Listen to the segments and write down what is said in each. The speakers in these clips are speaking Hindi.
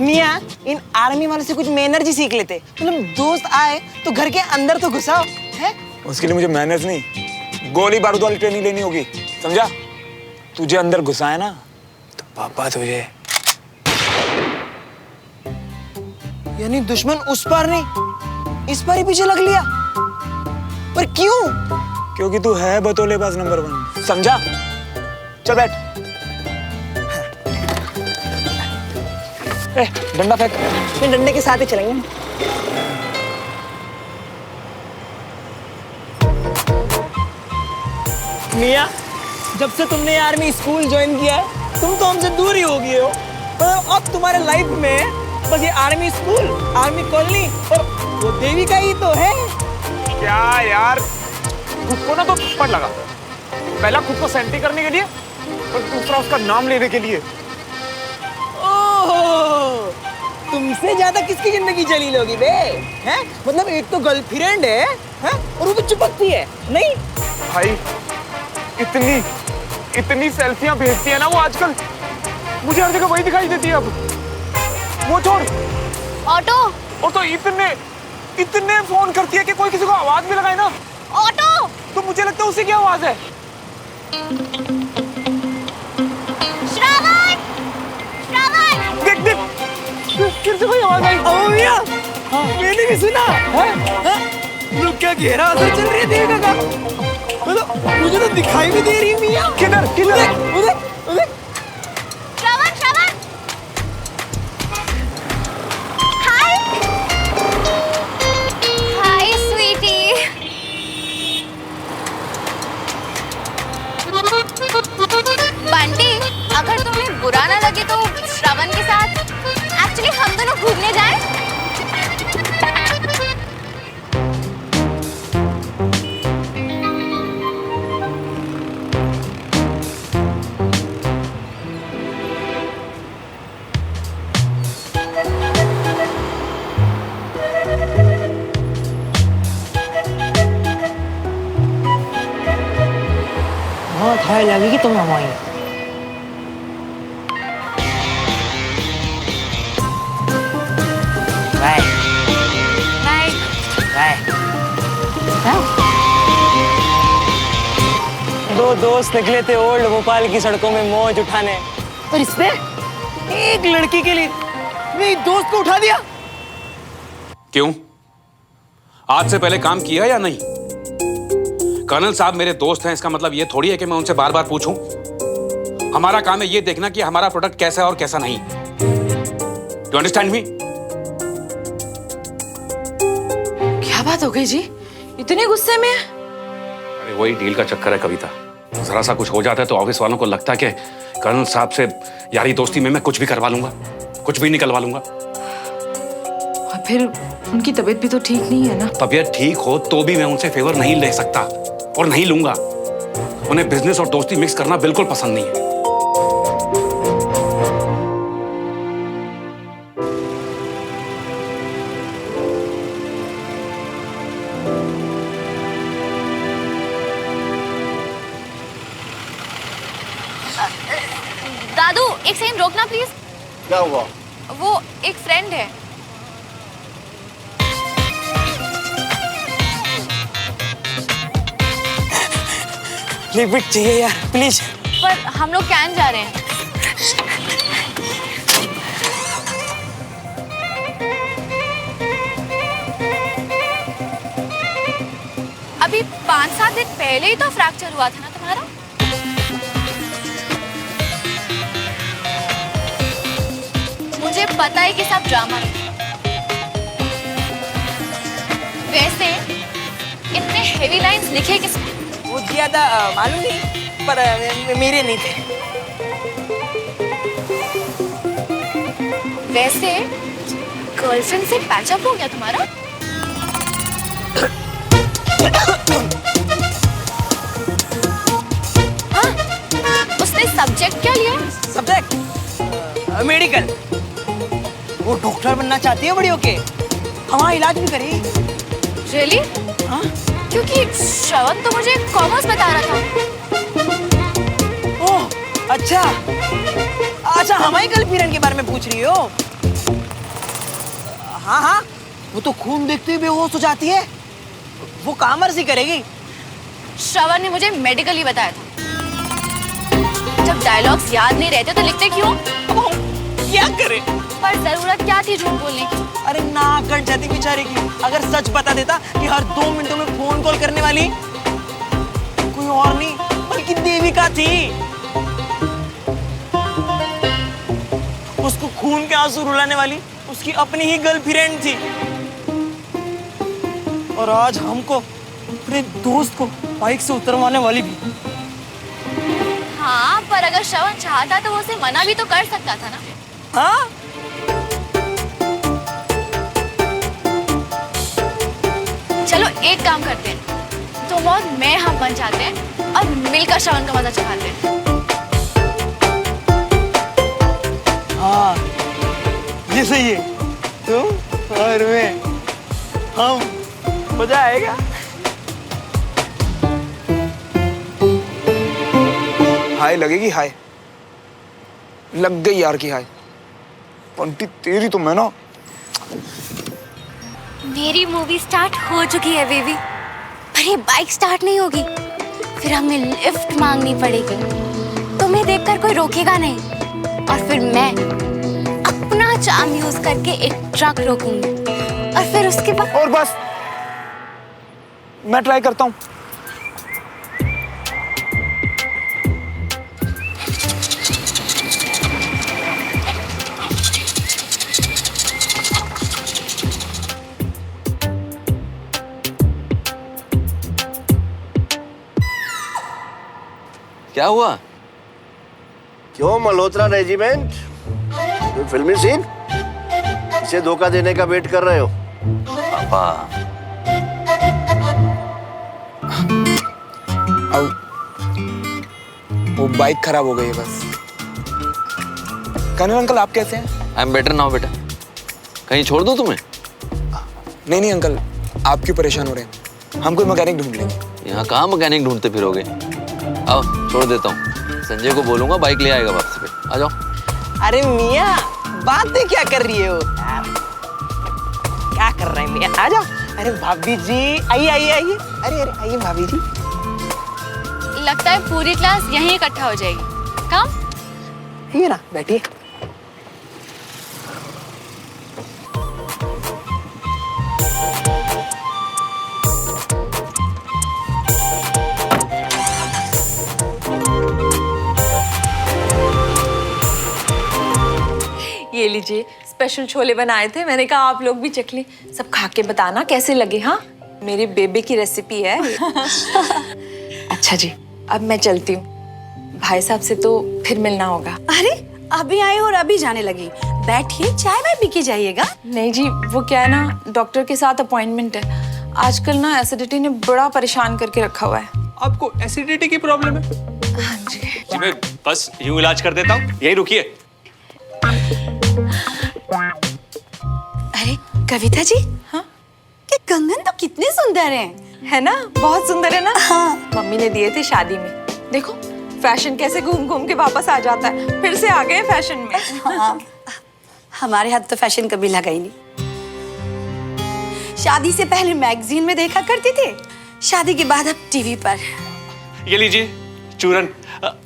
मियाँ, इन आर्मी वालों से कुछ मैनर्स ही सीख लेते। मतलब दोस्त आए तो घर के अंदर तो घुसाओ है। उसके लिए मुझे मैनर्स नहीं, गोली बारूद वाली ट्रेनिंग लेनी होगी, समझा? तुझे अंदर घुसाए ना तो पापा तुझे। यानी दुश्मन उस पार नहीं इस पार ही पीछे लग लिया। पर क्यों? क्योंकि तू है बतौलेबाज नंबर 1, समझा? चल बैठ। डंडा फेंक। फिर डंडे के साथ ही चलेंगे। मियाँ, जब से तुमने आर्मी स्कूल ज्वाइन किया है तुम तो हमसे दूर ही हो गए हो। पर अब तुम्हारे लाइफ में बस ये आर्मी स्कूल, आर्मी कॉलोनी और वो देविका ही तो है। क्या यार, खुद को ना तो थप्पड़ लगा। पहला खुद को सेंटी करने के लिए और दूसरा उसका नाम लेने के लिए। ओह, तुमसे ज्यादा किसकी जिंदगी जलील होगी बे? हैं? मतलब एक तो गर्लफ्रेंड है, हैं? और वो भी चिपकती है नहीं? भाई इतनी सेल्फियां भेजती है ना वो आजकल, मुझे हर जगह वही दिखाई देती है अब। वो छोड़, ऑटो और तो इतने फोन करती है कि कोई किसी को आवाज भी लगाए ना। ऑटो तो मुझे लगता है उसी की आवाज है। श्रावण श्रावण देख फिर से कोई आवाज आई। ओ मियां, मैंने भी सुना है। लोग क्या गहरा असर चल रही है देविका का। मतलब मुझे तो दिखाई भी दे रही है मियां। किधर उधर श्रावण श्रावण हाय हाय स्वीटी। बंटी, अगर तुम्हें बुरा ना लगे तो श्रावण के साथ एक्चुअली हम दोनों घूमने जाएं? बहुत हाय लगेगी तुम हमारी। Bye bye bye. दो दोस्त निकले थे ओल्ड भोपाल की सड़कों में मौज उठाने, और इसने एक लड़की के लिए मेरे दोस्त को उठा दिया। क्यों? आज से पहले काम किया या नहीं? कर्नल साहब मेरे दोस्त हैं, इसका मतलब ये थोड़ी है कि मैं उनसे बार बार पूछूं। हमारा काम है ये देखना कि हमारा प्रोडक्ट कैसा है और कैसा नहीं। You understand me? क्या बात हो गई जी, इतने गुस्से में? अरे वही डील का चक्कर है कविता। जरा सा कुछ हो जाता है तो ऑफिस वालों को लगता है कि कर्नल साहब से यारी दोस्ती में मैं कुछ भी करवा लूंगा, कुछ भी निकलवा लूंगा। और फिर उनकी तबीयत भी तो ठीक नहीं है ना। तबीयत ठीक हो तो भी मैं उनसे फेवर नहीं ले सकता और नहीं लूंगा। उन्हें बिजनेस और दोस्ती मिक्स करना बिल्कुल पसंद नहीं है। दादू एक सेकंड रोकना प्लीज। क्या हुआ? वो एक फ्रेंड है। लिपिट चाहिए यार प्लीज। पर हम लोग कैन जा रहे हैं। अभी 5-7 दिन पहले ही तो फ्रैक्चर हुआ था ना तुम्हारा। मुझे पता है कि सब ड्रामा है। वैसे इतने हेवी लाइंस लिखे किसने? वो ज्यादा मालूम नहीं, पर मेरे नहीं थे। वैसे गर्लफ्रेंड से पैचअप हो गया तुम्हारा? हाँ, उसने सब्जेक्ट क्या लिया? Subject medical. वो डॉक्टर बनना चाहती है बड़ी होके, हमारा इलाज भी करेगी। रियली? हाँ? क्योंकि श्रवण तो मुझे कॉमर्स बता रहा था। ओह अच्छा अच्छा, हमारी गर्लफ्रेंड के बारे में पूछ रही हो? हाँ हाँ, वो तो खून देखते ही बेहोश हो जाती है। वो कहाँ मर्जी करेगी। श्रवण ने मुझे मेडिकली बताया था। जब डायलॉग्स याद नहीं रहते तो लिखते क्यों? अब हम क्या करें? पर जरूरत क्या थी झूठ बोलने की? अरे नाक कट जाती बेचारे की अगर सच बता देता कि हर 2 मिनटों में फोन कॉल करने वाली कोई और नहीं बल्कि देविका थी। उसको खून के आंसू रुलाने वाली उसकी अपनी ही गर्लफ्रेंड थी। और आज हमको अपने दोस्त को बाइक से उतरवाने वाली भी। हाँ, पर अगर श्रवण चाहता तो वो उसे मना भी तो कर सकता था ना। हाँ, चलो एक काम करते हैं, तुम और मैं हम बन जाते हैं और मिलकर श्रवण का मजा चखाते हैं। हाँ, ये सही है। तुम और मैं, हम, मजा आएगा। हाय लगेगी हाय। लग गई यार की हाय। पंटी तेरी तो मैं ना। मेरी मूवी स्टार्ट हो चुकी है बेबी, पर ये बाइक स्टार्ट नहीं होगी। फिर हमें लिफ्ट मांगनी पड़ेगी। तुम्हें देखकर कोई रोकेगा नहीं और फिर मैं अपना चार्म यूज करके एक ट्रक रोकूंगी और फिर उसके बाद। और बस मैं ट्राई करता हूँ। क्या हुआ? क्यों मल्होत्रा रेजिमेंट? कोई फिल्मी सीन? इसे धोखा देने का वेट कर रहे हो? पापा, वो बाइक खराब हो गई है बस। कर्नल अंकल आप कैसे हैं? आई एम बेटर नाउ बेटा। कहीं छोड़ दूं तुम्हें? नहीं अंकल, आप क्यों परेशान हो रहे हैं? हम कोई मैकेनिक ढूंढ लेंगे। यहाँ कहाँ मैकेनिक ढूंढते फिरोगे? आओ छोड़ देता हूँ। संजय को बोलूंगा बाइक ले आएगा वापस पे। आ जाओ। अरे मियाँ, बातें क्या कर रही हो? क्या कर रहे हैं मियाँ? आ जाओ। अरे भाभी जी, आइए आइए आइए। अरे अरे आइए भाभी जी। लगता है पूरी क्लास यहीं इकट्ठा हो जाएगी। कम? ये ना बैठिए। ये लीजिए, स्पेशल छोले बनाए थे, मैंने कहा आप लोग भी चख लें। सब खा के बताना कैसे लगे। हाँ, मेरे बेबे की रेसिपी है। अच्छा जी, अब मैं चलती हूँ। भाई साहब से तो फिर मिलना होगा। अरे अभी आए और अभी जाने लगी। बैठिए, चाय वाय पी के जाइएगा। नहीं जी, वो क्या है ना, डॉक्टर के साथ अपॉइंटमेंट है। आजकल ना एसिडिटी ने बड़ा परेशान करके रखा हुआ है। आपको एसिडिटी की प्रॉब्लम है? हाँ जी। जी मैं बस यूं इलाज कर देता हूँ, यही रुकिए। अरे कविता जी, हाँ? ये कंगन तो कितने सुंदर हैं। है ना, बहुत सुंदर है ना। हाँ। मम्मी ने दिए थे शादी में। देखो फैशन कैसे घूम घूम के वापस आ जाता है। फिर से आ गए फैशन में। हाँ, हमारे हाथ तो फैशन कभी लगा ही नहीं। शादी से पहले मैगजीन में देखा करते थे, शादी के बाद अब टीवी पर। ये लीजिए चूरन,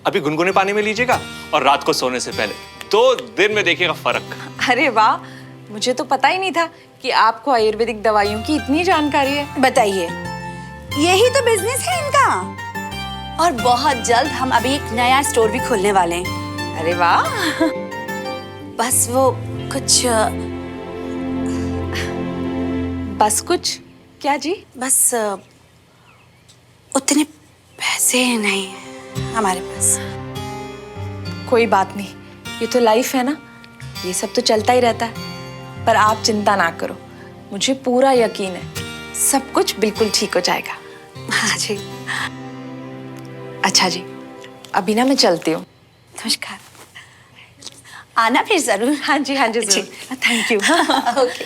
अभी गुनगुने पानी में लीजिएगा और रात को सोने से पहले 2 दिन में देखिएगा फर्क। अरे वाह, मुझे तो पता ही नहीं था कि आपको आयुर्वेदिक दवाइयों की इतनी जानकारी है। बताइए, यही तो बिजनेस है इनका। और बहुत जल्द हम अभी एक नया स्टोर भी खोलने वाले हैं। अरे वाह। बस वो कुछ बस कुछ क्या जी? बस उतने पैसे नहीं हैं हमारे पास। कोई बात नहीं, ये तो लाइफ है ना, ये सब तो चलता ही रहता है। पर आप चिंता ना करो, मुझे पूरा यकीन है सब कुछ बिल्कुल ठीक हो जाएगा। हाँ जी। अच्छा जी, अभी ना मैं चलती हूँ। नमस्कार। आना फिर जरूर। हाँ जी, हाँ जी जरूर। Thank you. ओके।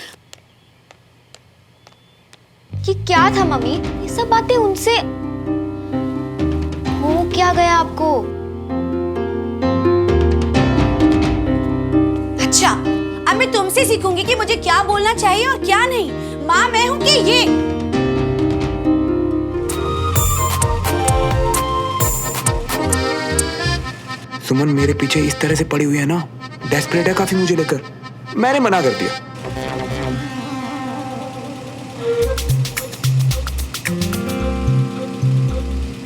कि क्या था मम्मी, ये सब बातें उनसे हो क्या गया आपको? अच्छा, अब मैं मैं तुमसे सीखूंगी कि मुझे क्या बोलना चाहिए और क्या नहीं। माँ मैं हूँ कि ये। सुमन मेरे पीछे इस तरह से पड़ी हुई है ना, डेस्परेट है काफी मुझे लेकर। मैंने मना कर दिया।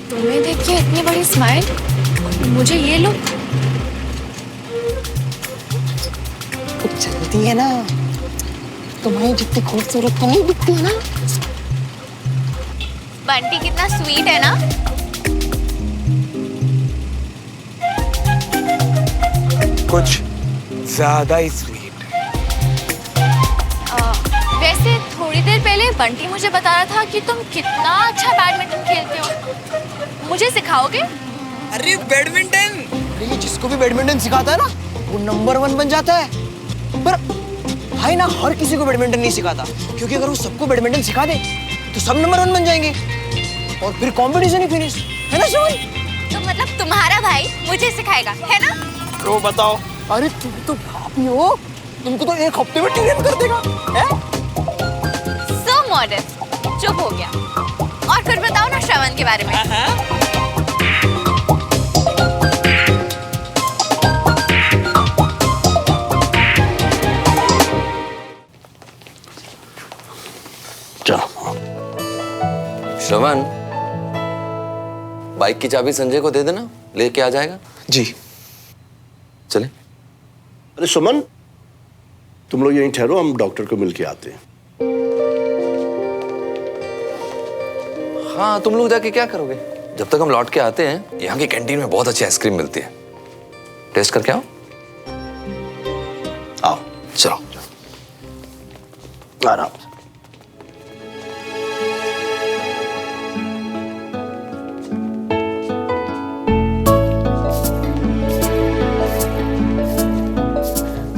तुम्हें देख के इतनी बड़ी स्माइल, मुझे ये लुक। चलती है ना, तुम्हारी जितनी खूबसूरत तो नहीं दिखती है ना। बंटी कितना स्वीट है ना। कुछ ज्यादा ही स्वीट। वैसे थोड़ी देर पहले बंटी मुझे बता रहा था कि तुम कितना अच्छा बैडमिंटन खेलते हो, मुझे सिखाओगे? अरे बैडमिंटन, अरे जिसको भी बैडमिंटन सिखाता है ना वो नंबर 1 बन जाता है। पर भाई ना हर किसी को बैडमिंटन नहीं सिखाता, क्योंकि अगर वो सबको बैडमिंटन सिखा दे तो सब नंबर 1 बन जाएंगे और फिर कंपटीशन ही फिनिश, है ना सुमन? तो मतलब तुम्हारा भाई मुझे सिखाएगा, है ना? तो बताओ। अरे तुम तो भाभी हो, तुमको तो 1 हफ्ते में ट्रेन कर देगा, है? So modest, चुप हो गया। और फिर बताओ ना श्रवण के बारे में। श्रवण, बाइक की चाबी संजय को दे देना, लेके आ जाएगा। जी चले। अरे सुमन, तुम लोग यहीं ठहरो, हम डॉक्टर को मिल के आते हैं। हाँ, तुम लोग जाके क्या करोगे? जब तक हम लौट के आते हैं, यहाँ की कैंटीन में बहुत अच्छी आइसक्रीम मिलती है, टेस्ट करके आओ। आओ चलो आराम से।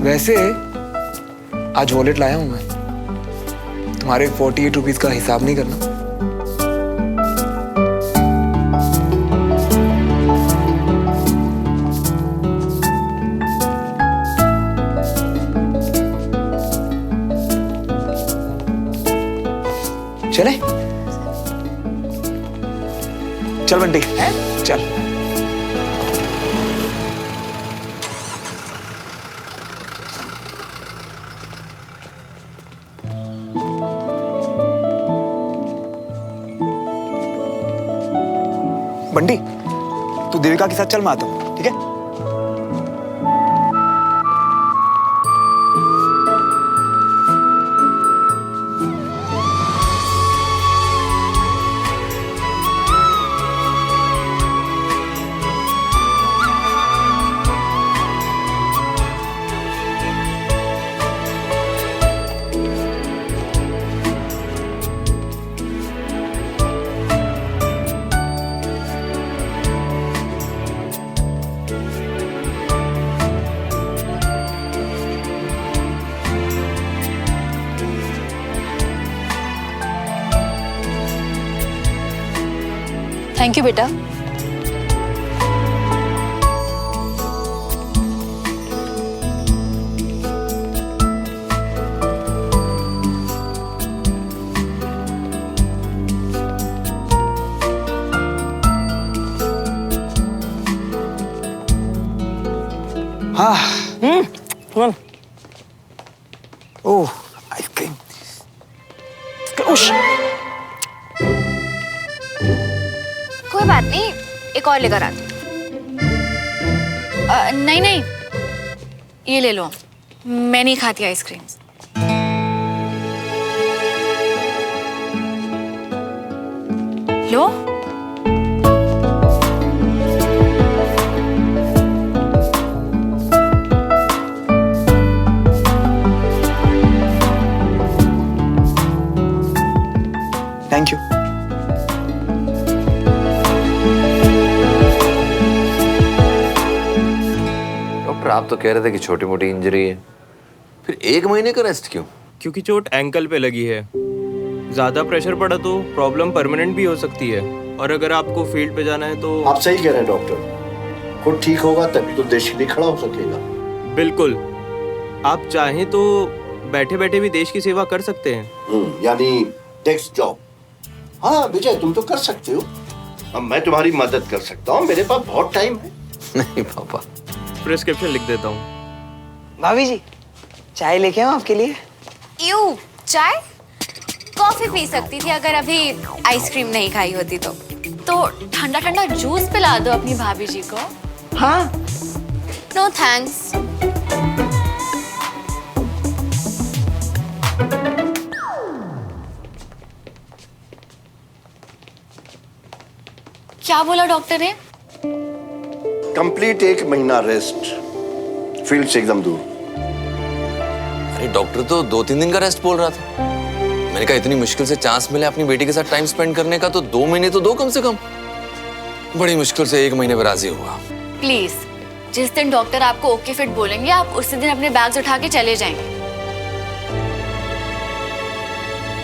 वैसे आज वॉलेट लाया हूं मैं, तुम्हारे 48 रुपीज का हिसाब नहीं करना। चले चल बंटी, चल। बंटी, तू देविका के साथ चल, मैं आता हूं, ठीक है? थैंक यू बेटा। हाँ, सुमन, ओह आइसक्रीम। उश, कोई बात नहीं, एक और लेकर आती हूँ। नहीं नहीं, ये ले लो, मैं नहीं खाती ice cream. Low. Thank you. Doctor, आप तो कह रहे थे कि छोटी मोटी इंजरी है, फिर 1 महीने का रेस्ट क्यों? क्योंकि चोट एंकल पे लगी है। ज्यादा प्रेशर पड़ा तो प्रॉब्लम परमानेंट भी हो सकती है, और अगर आपको फील्ड पे जाना है तो। आप सही कह रहे हैं डॉक्टर, खुद ठीक होगा तभी तो देश के लिए खड़ा हो सकेगा। बिल्कुल, आप चाहें तो बैठे बैठे भी देश की सेवा कर सकते हैं। यानी डेस्क जॉब। हाँ विजय, तुम तो कर सकते हो। अब मैं तुम्हारी मदद कर सकता हूँ, मेरे पास बहुत टाइम है। नहीं पापा। प्रिस्क्रिप्शन लिख देता हूँ। भाभी जी, चाय लेके आऊं आपके लिए? यू चाय? कॉफी पी सकती थी अगर अभी आइसक्रीम नहीं खाई होती तो ठंडा ठंडा जूस पिला दो अपनी भाभी जी को। हाँ। No thanks. क्या बोला डॉक्टर ने? कंप्लीट 1 महीना रेस्ट, फील्ड से एकदम दूर। अरे डॉक्टर तो 2-3 दिन का रेस्ट बोल रहा था। मैंने कहा इतनी मुश्किल से चांस मिले अपनी बेटी के साथ टाइम स्पेंड करने का, तो 2 महीने तो दो कम से कम। बड़ी मुश्किल से 1 महीने पर राजी हुआ। प्लीज, जिस दिन डॉक्टर आपको ओके फिट बोलेंगे आप उसी दिन अपने बैग्स उठा के चले जाएंगे।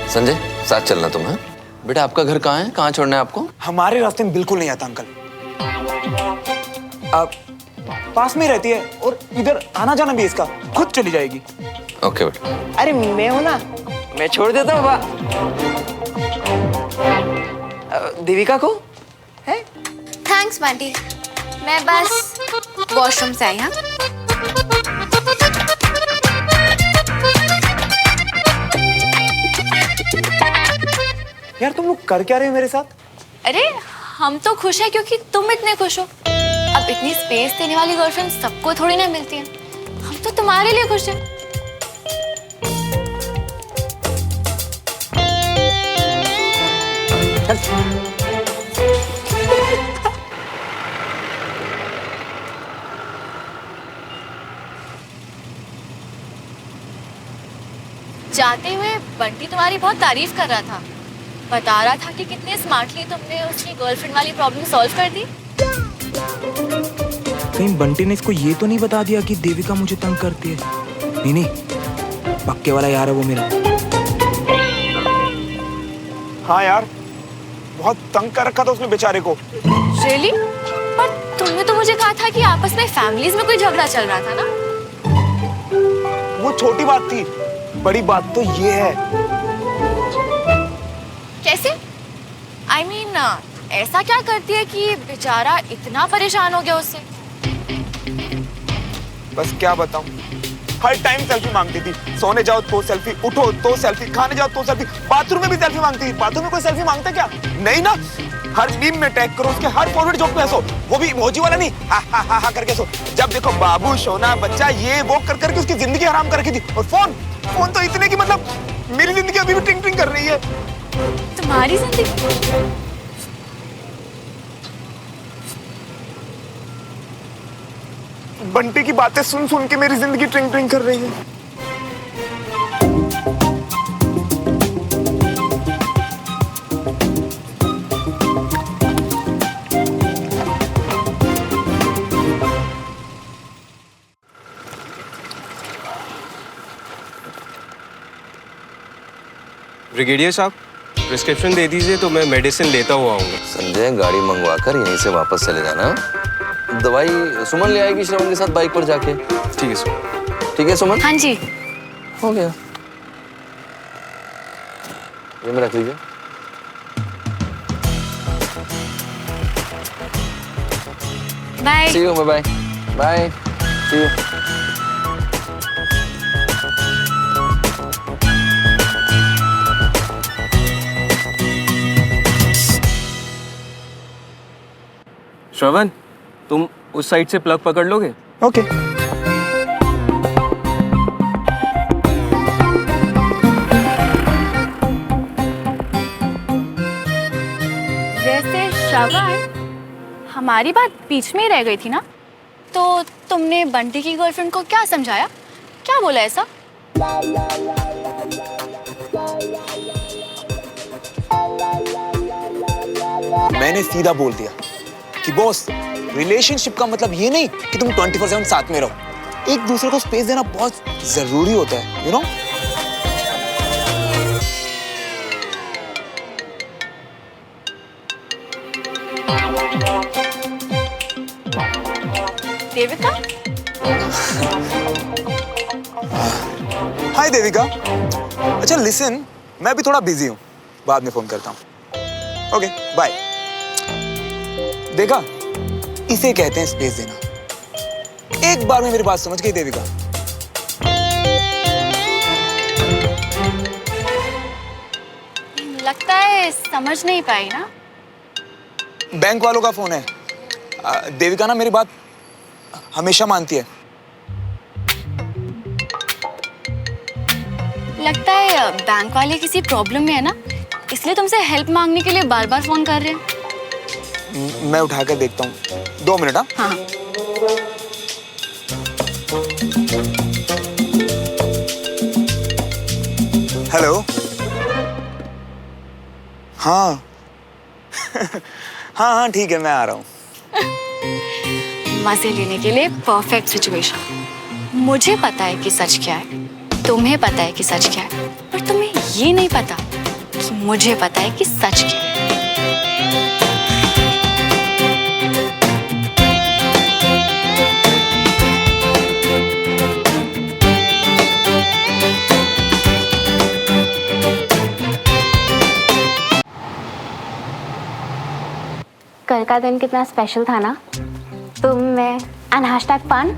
संजय, साथ चलना तुम। है बेटा, आपका घर कहाँ है? कहाँ छोड़ना है आपको? हमारे रास्ते में बिल्कुल नहीं आता अंकल। आप पास में रहती है और इधर आना जाना भी इसका खुद चली जाएगी। ओके बेटा। अरे मैं हूं ना, मैं छोड़ देता हूँ। देविका को है? थैंक्स बंटी, मैं बस वॉशरूम से आई। हाँ, यार तुम लोग कर क्या रहे हो मेरे साथ? अरे हम तो खुश हैं क्योंकि तुम इतने खुश हो। अब इतनी स्पेस देने वाली गर्लफ्रेंड सबको थोड़ी ना मिलती है। हम तो तुम्हारे लिए खुश हैं। जाते हुए बंटी तुम्हारी बहुत तारीफ कर रहा था, बता रहा था कि कितने स्मार्टली तुमने उसकी गर्लफ्रेंड वाली प्रॉब्लम सॉल्व कर दी। कहीं बंटी ने इसको ये तो नहीं बता दिया कि देविका मुझे तंग करती है? नहीं नहीं, पक्के वाला यार है वो मेरा। हाँ यार, बहुत तंग कर रखा था उसने बेचारे को। रियली? पर तुमने तो मुझे कहा था कि आपस में फैमिलीज में कोई झगड़ा चल रहा था ना? वो छोटी बात थी, बड़ी बात तो ये है। कैसे? I mean, ऐसा क्या करती है कि बेचारा इतना परेशान हो गया उससे? बस क्या बताऊं, हर टाइम सेल्फी मांगती थी। सोने जाओ तो सेल्फी, उठो तो सेल्फी, खाने जाओ तो सेल्फी, बाथरूम में भी सेल्फी मांगती थी। बाथरूम में कोई सेल्फी मांगता क्या? नहीं ना। हर मीम में टैग करो, उसके हर फॉरवर्ड जोक पे हंसो, वो भी इमोजी वाला नहीं, हा हा हा हा करके हंसो। जब देखो बाबू, सोना, बच्चा, ये वो कर करके उसकी जिंदगी हराम कर रखी थी। और फोन तो इतने की मतलब मेरी जिंदगी अभी भी टिंग टिंग कर रही है। तुम्हारी जिंदगी? बंटी की बातें सुन सुन के मेरी जिंदगी ट्रिंग ट्रिंग कर रही है। ब्रिगेडियर साहब, प्रिस्क्रिप्शन दे दीजिए तो मैं मेडिसिन लेता हुआ आऊंगा। संजय, गाड़ी मंगवा कर यहीं से वापस चले जाना। दवाई सुमन ले आएगी श्रवण के साथ बाइक पर जाके। ठीक है सर। ठीक है सुमन? हाँ जी। हो गया, ये में रख लीजिए। Bye. See you, bye bye, see you. Shravan, तुम उस साइड से प्लग पकड़ लोगे? ओके। वैसे श्रवण, हमारी बात बीच में ही रह गई थी ना? तो तुमने बंटी की गर्लफ्रेंड को क्या समझाया? क्या बोला ऐसा? मैंने सीधा बोल दिया कि बॉस, रिलेशनशिप का मतलब ये नहीं कि तुम 24/7 साथ में रहो। एक दूसरे को स्पेस देना बहुत जरूरी होता है, यू नो। देविका? हाय देविका। अच्छा लिसन, मैं भी थोड़ा बिजी हूँ, बाद में फोन करता हूँ। Okay bye. देखा, इसे कहते हैं स्पेस देना। एक बार में मेरी बात समझ गई देविका? लगता है समझ नहीं पाई ना। बैंक वालों का फोन है। देविका ना मेरी बात हमेशा मानती है। लगता है बैंक वाले किसी प्रॉब्लम में है ना, इसलिए तुमसे हेल्प मांगने के लिए बार बार फोन कर रहे हैं। मैं उठा कर देखता हूँ, 2 मिनट। हाँ। हेलो। हाँ हाँ ठीक है, मैं आ रहा हूँ। मजे लेने के लिए परफेक्ट सिचुएशन। मुझे पता है कि सच क्या है, तुम्हें पता है कि सच क्या है, पर तुम्हें ये नहीं पता कि मुझे पता है कि सच क्या है। कल का दिन कितना स्पेशल था ना, तुम मैं एंड #fun।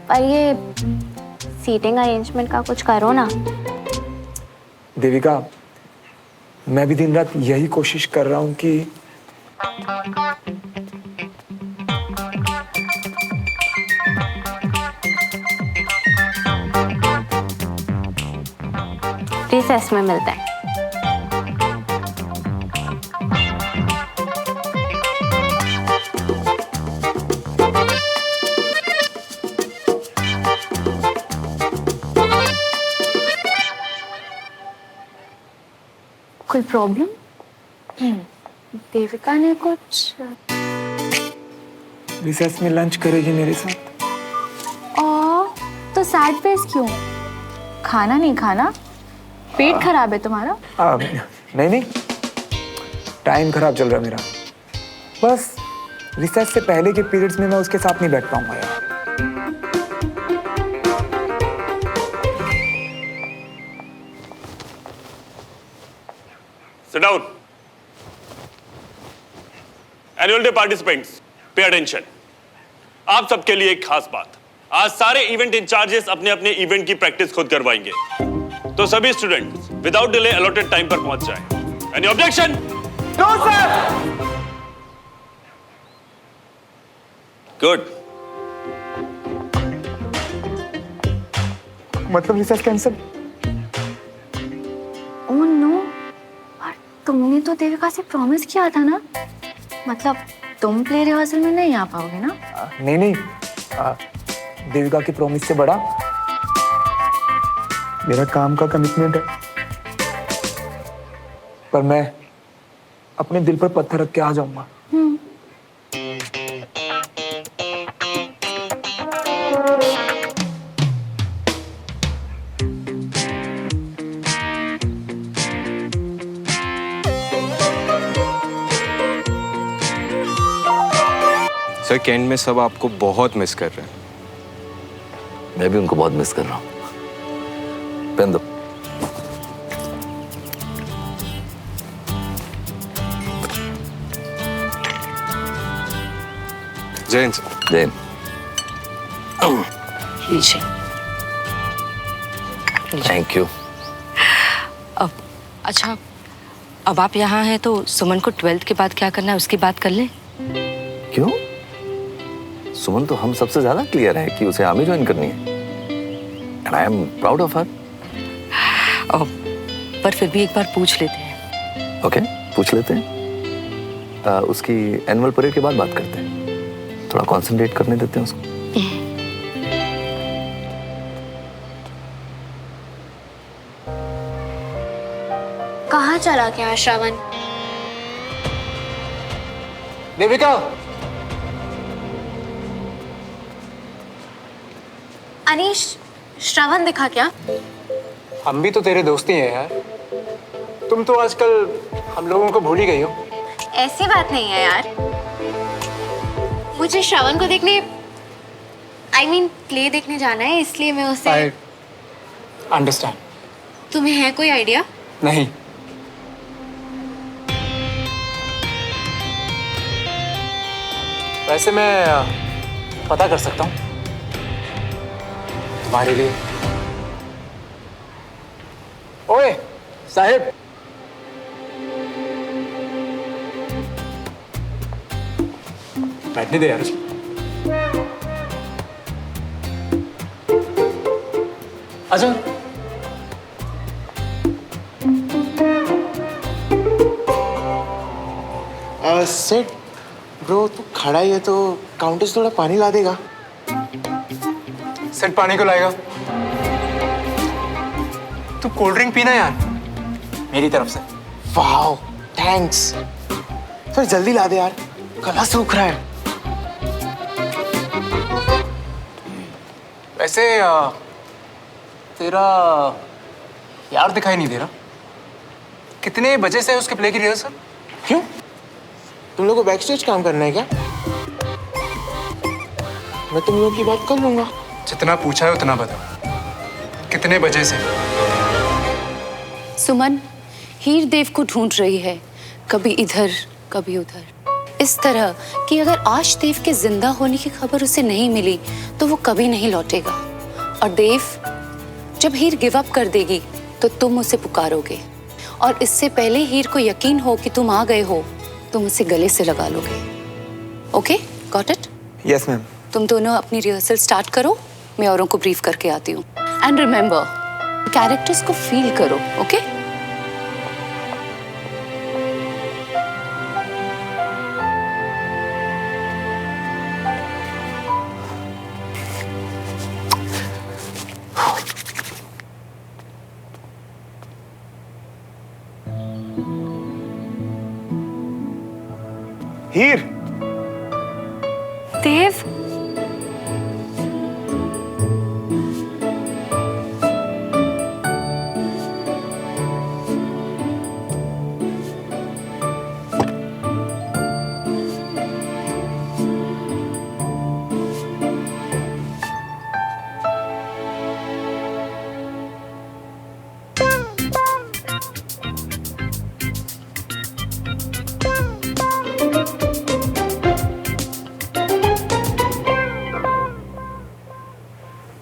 पर ये सीटिंग अरेंजमेंट का कुछ करो ना। देविका, मैं भी दिन रात यही कोशिश कर रहा हूँ कि रिसेस में मिलते हैं। कोई प्रॉब्लम? देविका ने कुछ रिसेस में लंच करेगी मेरे साथ। तो सैड फेस क्यों? खाना नहीं खाना? पेट खराब है तुम्हारा? नहीं नहीं, टाइम खराब चल रहा है मेरा। बस रिसेस से पहले के पीरियड्स में मैं उसके साथ नहीं बैठ पाऊंगा यार। Sit down. Annual Day participants, pay attention. आप सबके लिए एक खास बात, आज सारे इवेंट इंचार्जेस अपने अपने इवेंट की प्रैक्टिस खुद करवाएंगे, तो सभी students without delay allotted time पर पहुंच जाएं। Any objection? No sir. Good. मतलब रिसेस कैंसिल? ओह नो, पर तुमने तो देविका से प्रॉमिस किया था ना, मतलब तुम प्ले रिहर्सल में नहीं आ पाओगे ना? नहीं नहीं, देविका की प्रॉमिस से बड़ा मेरा काम का कमिटमेंट है। पर मैं अपने दिल पर पत्थर रख के आ जाऊंगा। सर कैंट में सब आपको बहुत मिस कर रहे हैं। मैं भी उनको बहुत मिस कर रहा हूँ। पेन दो। Jain sir. Jain. Thank you. अच्छा, अब आप यहाँ हैं तो सुमन को 12th के बाद क्या करना है उसकी बात कर लें। क्यों? सुमन तो हम सबसे ज्यादा क्लियर है कि उसे आर्मी ज्वाइन करनी है। And I am proud of her. पर फिर भी एक बार पूछ लेते हैं। ओके, पूछ लेते हैं। उसकी एनुअल परेड के बाद बात करते हैं। थोड़ा कंसंट्रेट करने देते हैं उसको। कहाँ चला गया श्रवण? देविका, अनीश, श्रवण दिखा क्या? हम भी तो तेरे दोस्त ही हैं यार। तुम तो आजकल हम लोगों को भूल ही गई हो। ऐसी बात नहीं है यार, मुझे श्रवण को देखने I mean, प्ले देखने जाना है इसलिए मैं उसे आई अंडरस्टैंड। तुम्हें है कोई आइडिया? नहीं। वैसे मैं पता कर सकता हूँ तुम्हारे लिए। ओए साहिब, बैठने दे यार। अच्छा सेठ ब्रो, तू खड़ा ही है तो काउंटर से थोड़ा पानी ला देगा? सेट पानी को लाएगा। तू कोल्ड ड्रिंक पीना यार, मेरी तरफ से। Wow, thanks. फिर जल्दी ला दे यार, गला सूख रहा है। वैसे तेरा यार दिखाई नहीं दे रहा। कितने बजे से है उसके प्ले की रिहर्सल? क्यों, तुम लोग को बैक स्टेज काम करना है क्या? मैं तुम लोगों की बात कर लूंगा। जितना पूछा है उतना बता, कितने बजे से? सुमन हीर देव को ढूंढ रही है, कभी इधर कभी उधर, इस तरह कि अगर आज देव के जिंदा होने की खबर उसे नहीं मिली तो वो कभी नहीं लौटेगा। और देव, जब हीर गिव अप कर देगी तो तुम उसे पुकारोगे, और इससे पहले हीर को यकीन हो कि तुम आ गए हो, तुम उसे गले से लगा लोगे। Okay, got it? Yes ma'am. तुम दोनों अपनी रिहर्सल स्टार्ट करो, मैं औरों को ब्रीफ करके आती हूँ। एंड रिमेंबर, कैरेक्टर्स को फील करो, ओके? हीर, देव,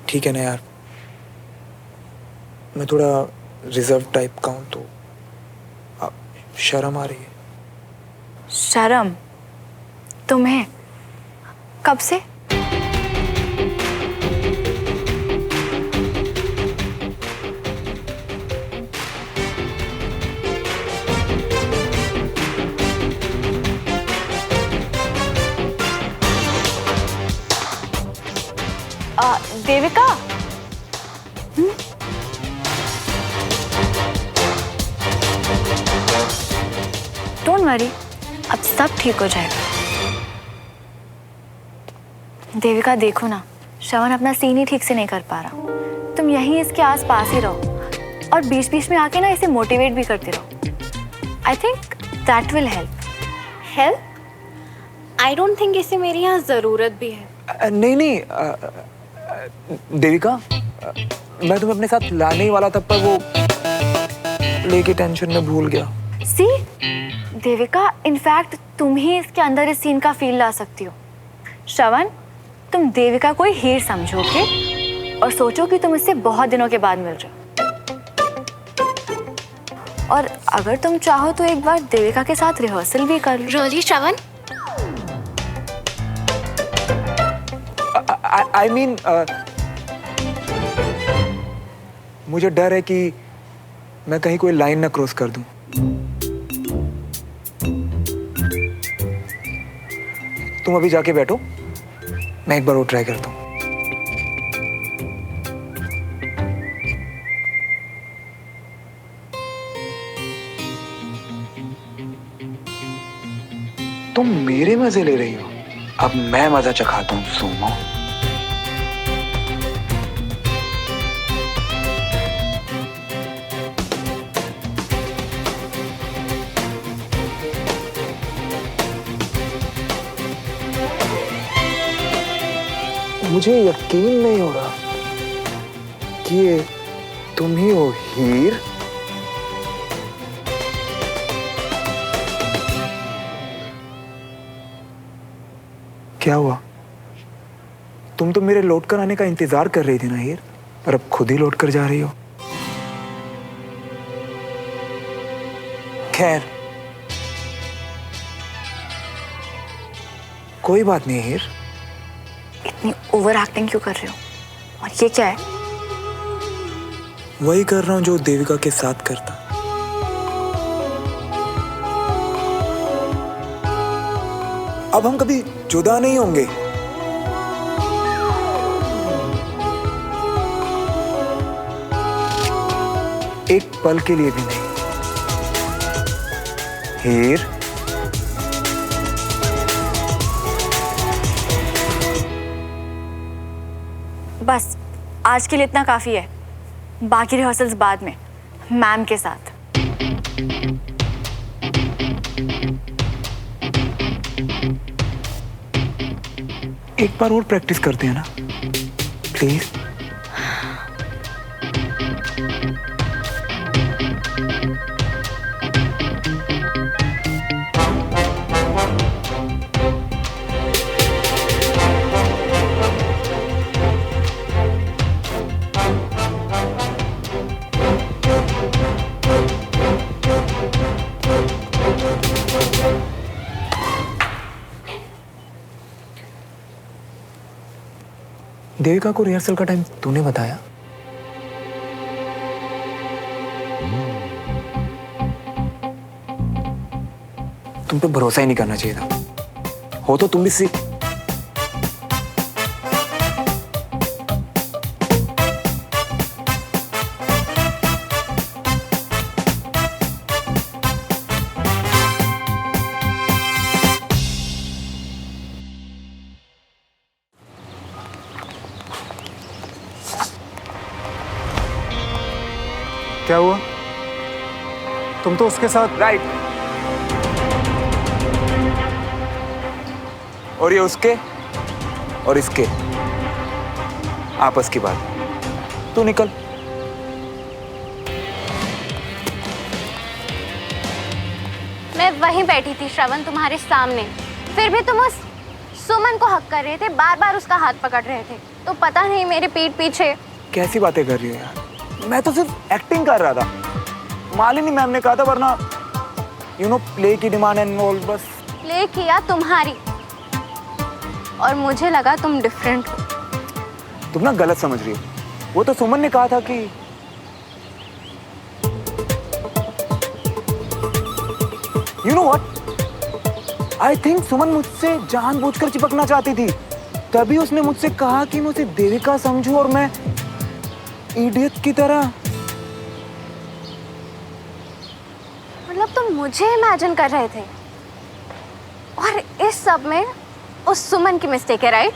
ठीक है ना यार, मैं थोड़ा रिजर्व टाइप का हूँ तो शर्म आ रही है। शर्म? तुम्हें? कब से? देविका, डोंट वरी, अब सब ठीक हो जाएगा। देविका देखो ना, श्रवण अपना सीन ही ठीक से नहीं कर पा रहा। तुम यहीं इसके आस पास ही रहो और बीच बीच में आके ना इसे मोटिवेट भी करते रहो। I think that will help. Help? I don't think इसे मेरी यहाँ जरूरत भी है। नहीं नहीं देविका, मैं तुम्हें अपने साथ लाने ही वाला था, पर वो लेके टेंशन में भूल गया। सी देविका, इनफैक्ट तुम ही इसके अंदर इस सीन का फील ला सकती हो। श्रवण, तुम देविका को ही हीर समझोगे और सोचो कि तुम इससे बहुत दिनों के बाद मिल रहे हो। और अगर तुम चाहो तो एक बार देविका के साथ रिहर्सल भी कर लो। Really Shravan? आई मीन मुझे डर है कि मैं कहीं कोई लाइन ना क्रॉस कर दूं। तुम अभी जाके बैठो, मैं एक बार और ट्राई करता हूं। तुम मेरे मजे ले रही हो, अब मैं मजा चखाता हूं सोमो। मुझे यकीन नहीं हो रहा कि ये तुम ही हो हीर। क्या हुआ? तुम तो मेरे लौट कर आने का इंतजार कर रही थी ना हीर, पर अब खुद ही लौट कर जा रही हो। खैर, कोई बात नहीं हीर। इतनी ओवर एक्टिंग क्यों कर रहे हो? और ये क्या है? वही कर रहा हूं जो देविका के साथ करता। अब हम कभी जुदा नहीं होंगे। एक पल के लिए भी नहीं। हीर, बस आज के लिए इतना काफी है। बाकी रिहर्सल्स बाद में मैम के साथ। एक बार और प्रैक्टिस करते हैं ना, प्लीज। देविका को रिहर्सल का टाइम तूने बताया? तुम पे भरोसा ही नहीं करना चाहिए था। हो तो तुम भी सीख। क्या हुआ? तुम तो उसके साथ। राइट। और ये उसके और इसके आपस की बात। तू निकल। मैं वहीं बैठी थी श्रवण, तुम्हारे सामने। फिर भी तुम उस सुमन को हक कर रहे थे, बार बार उसका हाथ पकड़ रहे थे। तो पता नहीं मेरे पीठ पीछे। कैसी बातें कर रही हो यार? मैं तो सिर्फ एक्टिंग कर रहा था। मालिनी मैम ने कहा था, वरना प्ले की डिमांड एंड ऑल। बस प्ले किया तुम्हारी, और मुझे लगा तुम डिफरेंट हो। तुम ना गलत समझ रही हो। वो तो सुमन ने कहा था कि you know what, I think Suman मुझसे जानबूझकर चिपकना चाहती थी। तभी उसने मुझसे कहा कि मैं उसे देविका समझूं और मैं इडियट की तरह। मतलब तुम मुझे इमेजिन कर रहे थे, और इस सब में उस सुमन की मिस्टेक है, राइट?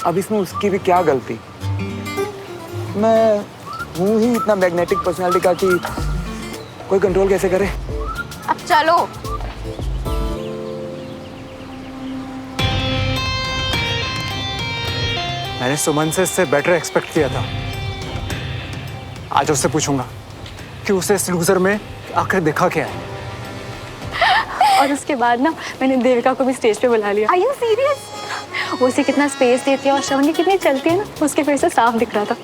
अब इसमें उसकी भी क्या गलती? मैं हूं ही इतना मैग्नेटिक पर्सनालिटी का कि कोई कंट्रोल कैसे करे। अब चलो। मैंने सुमन से इससे बेटर एक्सपेक्ट किया था। आज उससे पूछूंगा कि उसे इस लूजर में आखिर देखा क्या है। और उसके बाद ना मैंने देविका को भी स्टेज पे बुला लिया। Are you serious? वो उसे कितना स्पेस देती है और श्रवण की कितनी चलती है ना, उसके फेस से साफ दिख रहा था।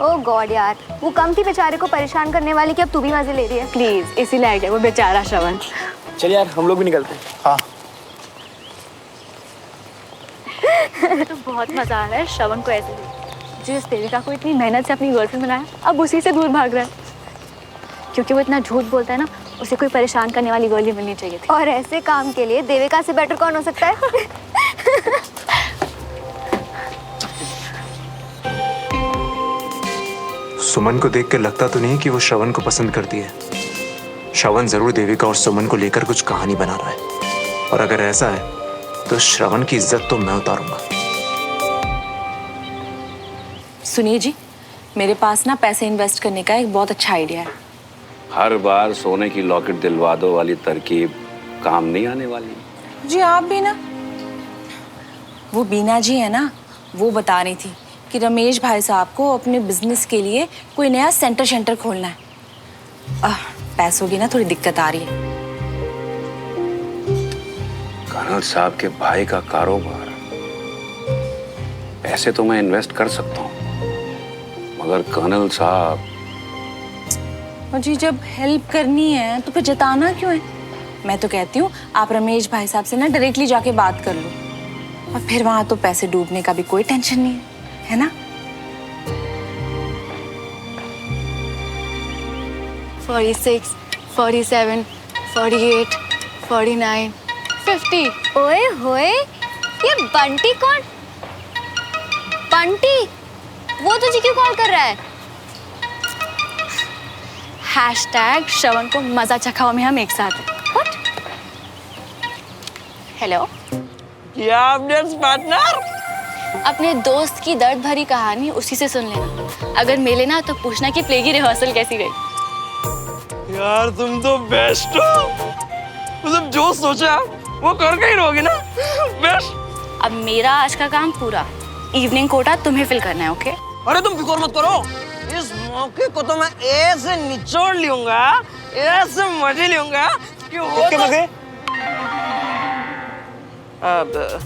ओह गॉड यार, वो कम थी बेचारे को परेशान करने वाली कि अब तू भी मजे ले रही है। प्लीज, इसीलिए आ गया वो बेचारा श्रवण। चल यार, हम लोग भी निकलते हैं। हाँ। तो बहुत मजा आ रहा है श्रवण को ऐसे देख। जिस देविका को इतनी मेहनत से अपनी गर्लफ्रेंड बनाया, अब उसी से दूर भाग रहा है। क्योंकि वो इतना झूठ बोलता है ना, उसे कोई परेशान करने वाली गर्ल ही मिलनी चाहिए थी। और ऐसे काम के लिए देविका से बेटर कौन हो सकता है? सुमन को देख के लगता तो नहीं कि वो श्रवण को पसंद करती है। श्रवण जरूर देविका और सुमन को लेकर कुछ कहानी बना रहा है, और अगर ऐसा है तो श्रवण की इज्जत तो मैं उतारूंगा। सुनिए जी, मेरे पास ना पैसे इन्वेस्ट करने का एक बहुत अच्छा आइडिया है। हर बार सोने की लॉकेट दिलवा दो वाली तरकीब काम नहीं आने वाली। जी आप भी ना, वो बीना जी है ना, वो बता रही थी कि रमेश भाई साहब को अपने बिजनेस के लिए कोई नया सेंटर खोलना है। पैसों की ना थोड़ी दिक्कत आ रही है। कर्नल साहब के भाई का कारोबार, पैसे तो मैं इन्वेस्ट कर सकता हूँ, मगर कर्नल साहब। और जी जब हेल्प करनी है तो फिर जताना क्यों है? मैं तो कहती हूँ आप रमेश भाई साहब से ना डायरेक्टली जाके बात कर लो, और फिर वहां तो पैसे डूबने का भी कोई टेंशन नहीं है ना? 46, 47, 48, 49, 50। ओए होए, ये बंटी कौन? बंटी, वो तुझे क्यों कॉल कर रहा है? हैशटैग श्रवण को मजा चखाओ में हम एक साथ हैं। What? हेलो, क्या अपडेट्स पार्टनर? अपने दोस्त की दर्द भरी कहानी उसी से सुन लेना। अगर मिले ना तो पूछना कि प्ले की रिहर्सल कैसी गई। यार तुम तो बेस्ट हो, मतलब जो सोचा वो करके ही रहोगे ना। बेस्ट। अब मेरा आज का काम पूरा, इवनिंग कोटा तुम्हें फिल करना है, ओके? अरे तुम फिक्र मत करो, इस मौके को तो मैं ऐसे निचोड़ लूंगा, ऐसे मजे लूंगा कि वो ओके मजे। अब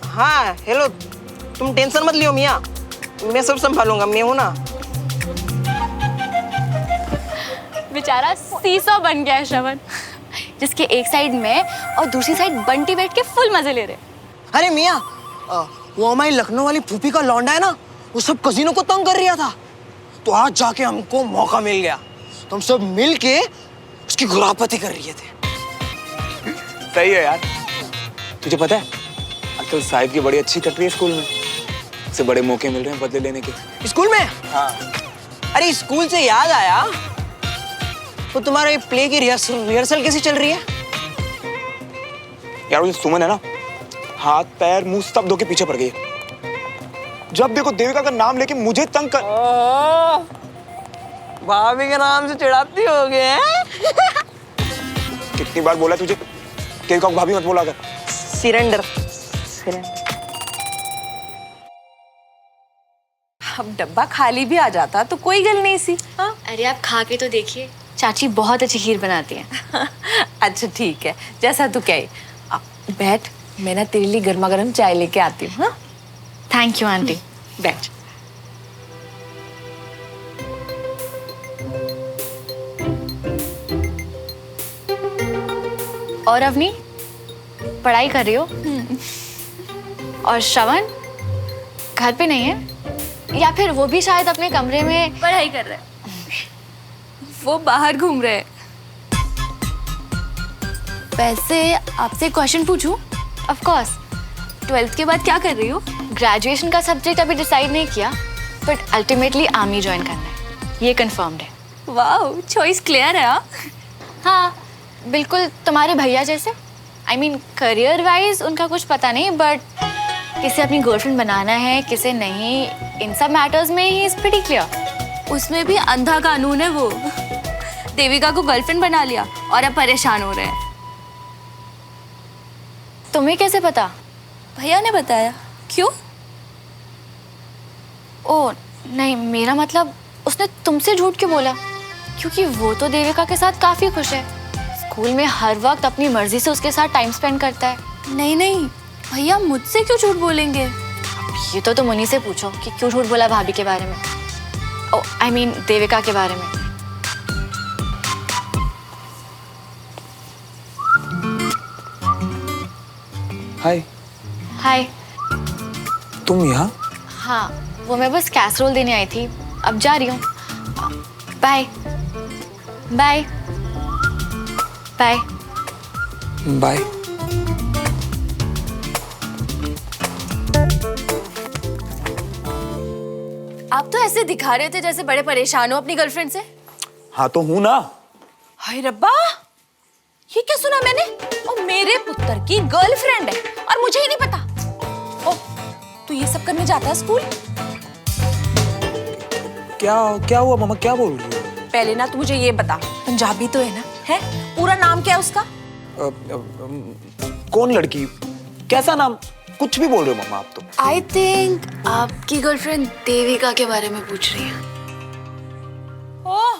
हाँ हेलो, तुम टेंशन मत लियो मियाँ, मैं सब संभालूंगा, मैं हूं ना। बेचारा सीसो बन गया है श्रवण, जिसके एक साइड में और दूसरी साइड बंटी बैठ के फुल मजे ले रहे। अरे मियाँ, वो हमारी लखनऊ वाली फूफी का लौंडा है ना, वो सब कजीनों को तंग कर रहा था, तो आज जाके हमको मौका मिल गया, तो हम सब मिल के उसकी खुरापती कर रहे थे। सही है यार। तुझे पता है आजकल साहिब की बड़ी अच्छी कट रही है स्कूल में, उसे बड़े मौके मिल रहे हैं बदले लेने के। स्कूल में? हाँ। अरे स्कूल से याद आया, तो तुम्हारा ये प्ले की रिहर्सल कैसी चल रही है? यार वो जो सुमन है ना, हाथ पैर मुंह सब धो के पीछे पड़ गई है। जब देखो देविका का नाम लेके मुझे तंग कर। भाभी के नाम से चिढ़ाती हो गए। कितनी बार बोला तुझे देविका को भाभी मत बोला कर। सिरेंडर। अब डब्बा खाली भी आ जाता तो कोई गल नहीं सी। हाँ? अरे आप खा के तो देखिए, चाची बहुत अच्छी खीर बनाती हैं। अच्छा ठीक है, जैसा तू कहे। बैठ, मैं ना तेरे लिए गर्मा गर्म चाय लेके आती हूँ। हाँ? Thank you aunty. बैठ। और अवनी, पढ़ाई कर रही हो? और श्रवण घर पे नहीं है, या फिर वो भी शायद अपने कमरे में पढ़ाई कर रहा है? वो बाहर घूम रहे हैं। वैसे आपसे क्वेश्चन पूछूं? Of course. 12th के बाद क्या कर रही हो? ग्रेजुएशन का सब्जेक्ट अभी डिसाइड नहीं किया, बट अल्टीमेटली आर्मी ज्वाइन करना है, ये कंफर्म्ड है। वाह, चॉइस क्लियर है। हाँ, बिल्कुल तुम्हारे भैया जैसे। आई मीन करियर वाइज उनका कुछ पता नहीं, बट किसे अपनी गर्लफ्रेंड बनाना है किसे नहीं, इन सब मैटर्स में ही इज प्रीटी क्लियर। उसमें भी अंधा कानून है वो। देविका को गर्लफ्रेंड बना लिया और अब परेशान हो रहे हैं। तुम्हें कैसे पता? भैया ने बताया। क्यों? ओ नहीं, मेरा मतलब उसने तुमसे झूठ क्यों बोला? क्योंकि वो तो देविका के साथ काफी खुश है, स्कूल में हर वक्त अपनी मर्जी से उसके साथ टाइम स्पेंड करता है। नहीं नहीं, भैया मुझसे क्यों झूठ बोलेंगे? ये तो तुम उन्हीं से पूछो कि क्यों झूठ बोला भाभी के बारे में। ओ आई मीन देविका के बारे में। हाय। हाय। तुम यहाँ? हाँ, वो मैं बस कैसरोल देने आई थी, अब जा रही हूँ। Bye bye bye bye. आप तो ऐसे दिखा रहे थे जैसे बड़े परेशान हो अपनी गर्लफ्रेंड से। हाँ तो हूँ ना। हाय रब्बा, ये क्या सुना मैंने? ओ मेरे पुत्र की गर्लफ्रेंड है और मुझे ही नहीं पता। ओ तू ये सब करने जाता है स्कूल? क्या क्या हुआ मामा, क्या बोल रही हो? पहले ना तू मुझे ये बता, पंजाबी तो है ना? है? पूरा नाम क्या है उसका? कौन लड़की? कैसा नाम? कुछ भी बोल रहे हो मम्मा आप तो। आई थिंक आपकी गर्लफ्रेंड देविका के बारे में पूछ रही है। ओह,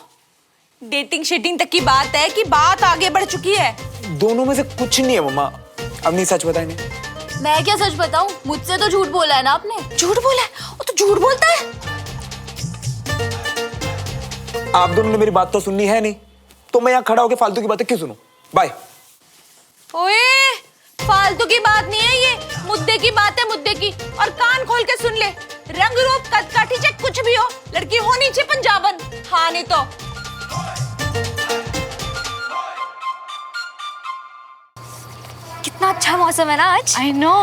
डेटिंग शेटिंग तक की बात है कि बात आगे बढ़ चुकी है? दोनों में से कुछ नहीं है मम्मा। अब नहीं, सच बताए नहीं। मैं क्या सच बताऊं? मुझसे तो झूठ बोला है ना आपने। झूठ बोला है? वो तो झूठ बोलता है। आप दोनों ने मेरी बात तो सुननी है नहीं, तो मैं यहाँ खड़ा होकर फालतू की बातें क्यों सुनूं? बाय। ओए, फालतू की बात नहीं है ये, मुद्दे की बात है, मुद्दे की। और कान खोल के सुन ले, रंग रूप कद काठी चाहे कुछ भी हो, लड़की होनी चाहिए पंजाबन। हाँ नहीं तो कितना अच्छा मौसम है ना आज। I know.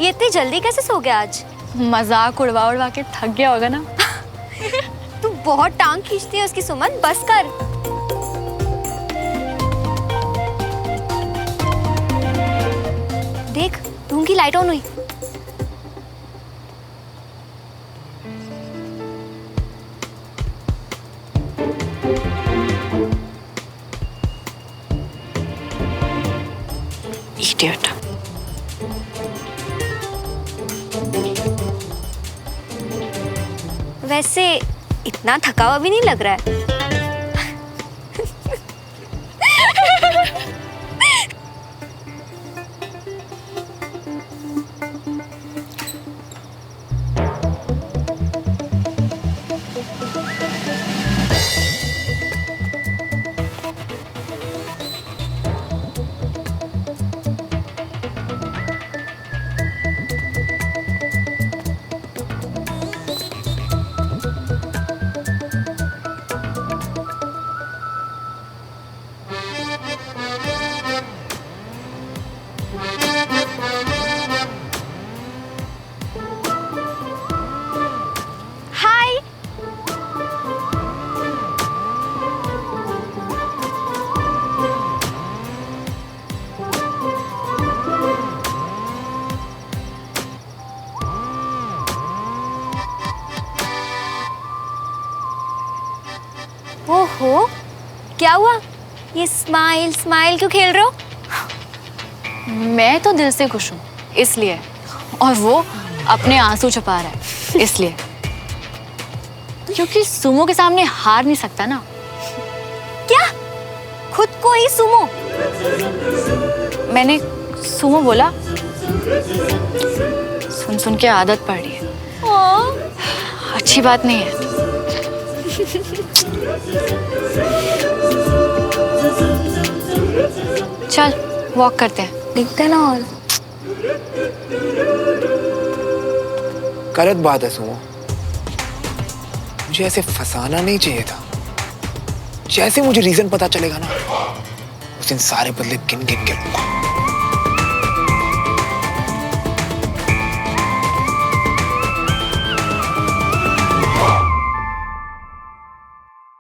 ये इतनी जल्दी कैसे सो गया आज? मजाक उड़वा उड़वा के थक गया होगा ना। तू बहुत टांग खींचती है उसकी सुमन, बस कर। देख, रूम की लाइट ऑन हुई। Idiot. वैसे इतना थका हुआ भी नहीं लग रहा है। ओहो, क्या हुआ? ये स्माइल स्माइल क्यों खेल रहे हो? मैं तो दिल से खुश हूँ इसलिए, और वो अपने आंसू छुपा रहा है इसलिए, क्योंकि सुमो के सामने हार नहीं सकता ना। क्या? खुद को ही सुमो? मैंने सुमो बोला, सुन सुन के आदत पड़ रही है। अच्छी बात नहीं है। चल वॉक करते हैं। दिखते ना। और गलत बात है सुमो, मुझे ऐसे फंसाना नहीं चाहिए था। जैसे मुझे रीजन पता चलेगा ना, उस दिन सारे बदले गिन गिन के लूंगा।